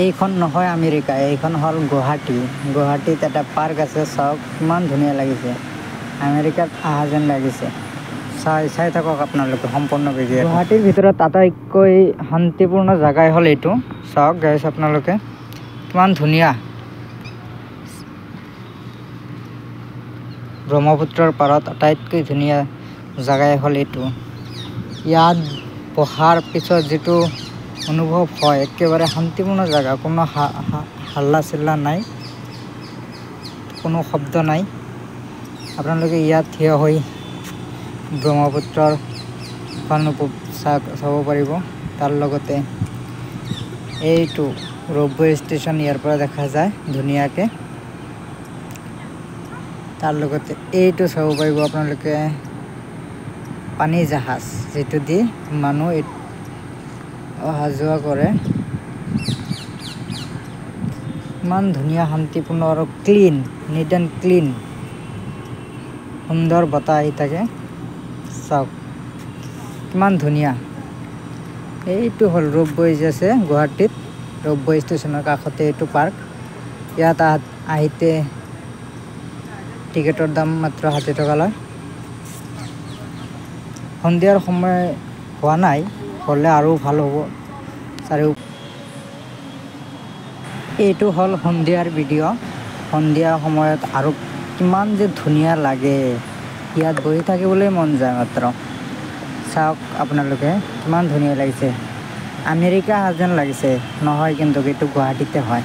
এইখন নহয় আমেৰিকা, এইখন হ'ল গুৱাহাটী। গুৱাহাটীত এটা পাৰ্ক আছে, চাওক কিমান ধুনীয়া লাগিছে। আমেৰিকাত অহা যেন লাগিছে। চাই থাকক আপোনালোকে সম্পূৰ্ণ ভিডিঅ'। গুৱাহাটীৰ ভিতৰত আটাইতকৈ শান্তিপূৰ্ণ জেগাই হ'ল এইটো। চাওক গাইছ আপোনালোকে কিমান ধুনীয়া। ব্ৰহ্মপুত্ৰৰ পাৰত আটাইতকৈ ধুনীয়া জেগাই হ'ল এইটো। ইয়াত বহাৰ পিছত যিটো অনুভৱ হয়, একেবাৰে শান্তিপূৰ্ণ জেগা, কোনো হাল্লা চিল্লা নাই, কোনো শব্দ নাই। আপোনালোকে ইয়াত থিয় হৈ ব্ৰহ্মপুত্ৰৰ চাব পাৰিব। তাৰ লগতে এইটো ৰ'পৱে ষ্টেচন ইয়াৰ পৰা দেখা যায় ধুনীয়াকৈ। তাৰ লগতে এইটো চাব পাৰিব আপোনালোকে পানী জাহাজ, যিটো দি মানুহ অহা যোৱা কৰে। ইমান ধুনীয়া, শান্তিপূৰ্ণ আৰু ক্লিন, নিট এণ্ড ক্লিন, সুন্দৰ বতাহ আহি থাকে। চাওক কিমান ধুনীয়া। এইটো হ'ল ৰ'পৱে যে আছে গুৱাহাটীত, ৰ'পৱে ষ্টেচনৰ কাষতে এইটো পাৰ্ক। ইয়াত আহিতে টিকেটৰ দাম মাত্ৰ 60 টকা লয়। সন্ধিয়াৰ সময় হোৱা নাই, হ'লে আৰু ভাল হ'ব। এইটো হ'ল সন্ধিয়াৰ ভিডিঅ'। সন্ধিয়া সময়ত আৰু কিমান যে ধুনীয়া লাগে, ইয়াত বহি থাকিবলৈ মন যায় মাত্ৰ। চাওক আপোনালোকে কিমান ধুনীয়া লাগিছে। আমেৰিকা যেন লাগিছে, নহয় কিন্তু এইটো গুৱাহাটীতে হয়।